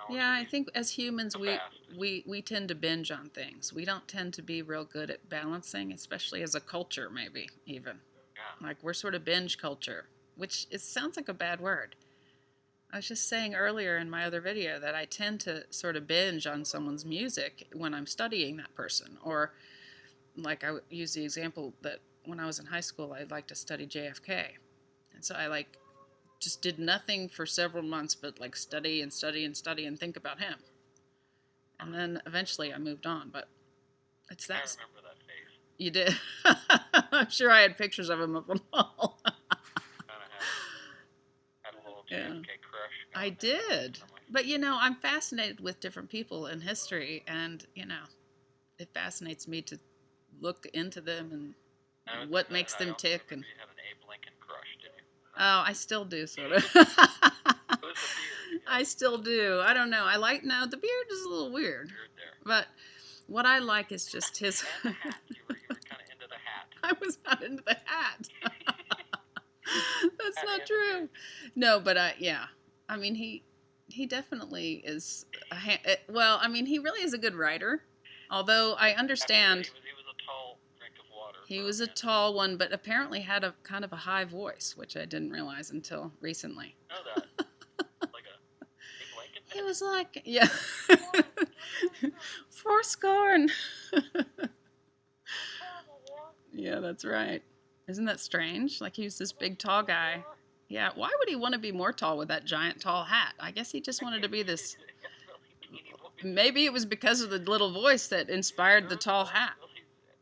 Yeah, I think as humans, so we, fast. we tend to binge on things. We don't tend to be real good at balancing, especially as a culture, maybe even. Yeah. Like we're sort of binge culture, which it sounds like a bad word. I was just saying earlier in my other video that I tend to sort of binge on someone's music when I'm studying that person. Or, like, I use the example that when I was in high school, I liked to study JFK. And so I, like, just did nothing for several months but, like, study and study and study and think about him. And then eventually I moved on. But it's I that. remember that phase. You did? I'm sure I had pictures of him up on the wall. Kind of had a little JFK crush. I did. But, I'm fascinated with different people in history, and, it fascinates me to look into them and what makes them tick. And you had an Abe Lincoln crush, didn't you? oh, I still do, sort of. It was the beard. I still do. I don't know. The beard is a little weird. Beard there. But what I like is just his... And the hat. You were kind of into the hat. I was not into the hat. That's not true. No, but yeah. I mean, he definitely is. He really is a good writer. Although I understand He was a tall drink of water. he was a tall one, but apparently had a kind of a high voice, which I didn't realize until recently. Know that. Like a Abe Lincoln. He was like, yeah, fourscore and yeah, that's right. Isn't that strange? Like he was this big tall guy. Yeah, why would he want to be more tall with that giant tall hat? I guess he just wanted to be this. Maybe it was because of the little voice that inspired the tall hat.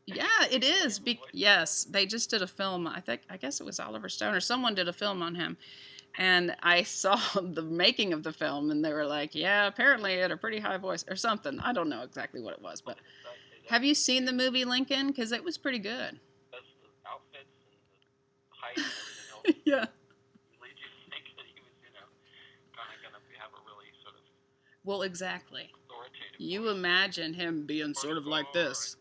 Yeah, it is. Yes, they just did a film. I guess it was Oliver Stone or someone did a film on him. And I saw the making of the film, and they were like, yeah, apparently he had a pretty high voice or something. I don't know exactly what it was, but have you seen the movie Lincoln? Because it was pretty good. That's the outfits and the height and everything else. Yeah. Lead you to think that he was, kind of going to have a really sort of Well, exactly. authoritative You voice. imagine him being sort of like this.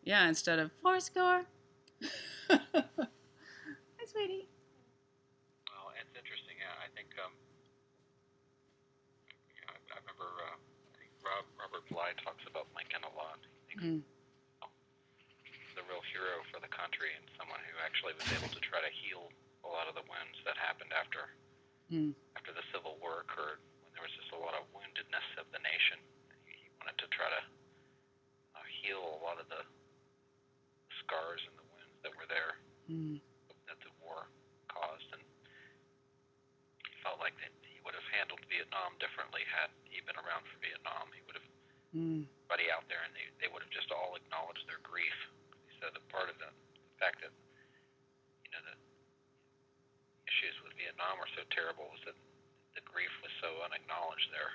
Yeah, instead of fourscore. Hi, sweetie. Well, it's interesting. Yeah, I think I remember. I think Robert Bly talks about Lincoln a lot. He thinks he's a real hero for the country and someone who actually was able to try to heal a lot of the wounds that happened after the Civil War occurred, when there was just a lot of woundedness of the nation. He wanted to try to heal a lot of the scars and the wounds that were there that the war caused, and he felt like that he would have handled Vietnam differently had he been around for Vietnam. He would have everybody out there, and they would have just all acknowledged their grief. He said that part of the fact that the issues with Vietnam were so terrible was that the grief was so unacknowledged there.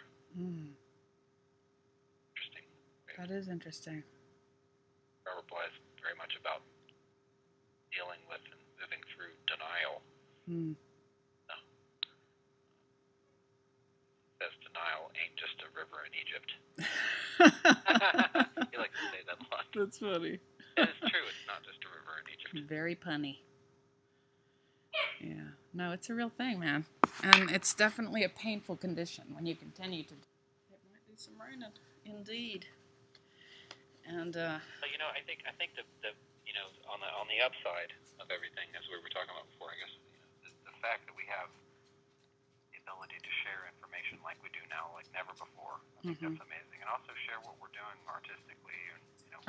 Interesting. That is interesting. Robert Bly is very much about dealing with and moving through denial. Says denial ain't just a river in Egypt. He likes to say that a lot. That's funny. It is true. It's not just a river in Egypt. Very punny. Yeah. No, it's a real thing, man. And it's definitely a painful condition when you continue to... It might be some raining. Indeed. And, But, I think the on the upside of everything, as we were talking about before, I guess, the fact that we have the ability to share information like we do now, like never before, I think that's amazing. And also share what we're doing artistically, and,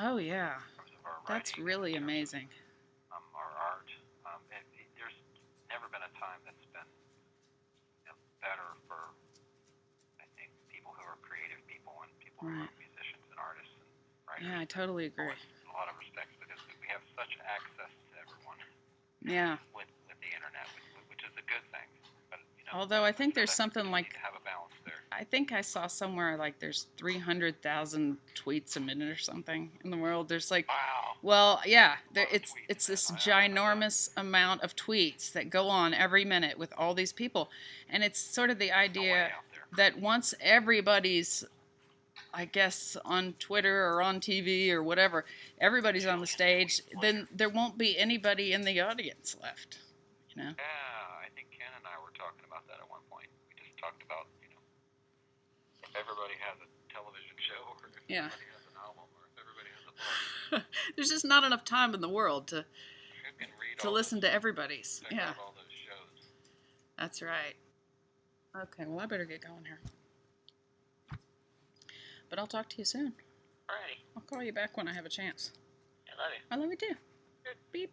oh, yeah. in terms of our writing. That's really amazing. Our art. There's never been a time that's been better for, I think, people who are creative people and people who are musicians and artists and writers. Yeah, I totally agree. In a lot of respects, because we have such access to everyone. Yeah. With the internet, which is a good thing. But, although I think there's something like... have a balance there. I think I saw somewhere like there's 300,000 tweets a minute or something in the world. There's like... Wow. Well, yeah, it's this ginormous amount of tweets that go on every minute with all these people. And it's sort of the idea that once everybody's, I guess, on Twitter or on TV or whatever, everybody's on the stage, then there won't be anybody in the audience left, Yeah, I think Ken and I were talking about that at one point. We just talked about, if has a television show, or if Yeah. somebody has an album, or if everybody has a book. There's just not enough time in the world to Who can read to all listen those, to everybody's. check Yeah, out all those shows? that's right. Okay, well, I better get going here. But I'll talk to you soon. Alrighty. I'll call you back when I have a chance. I love you. I love you too. Beep.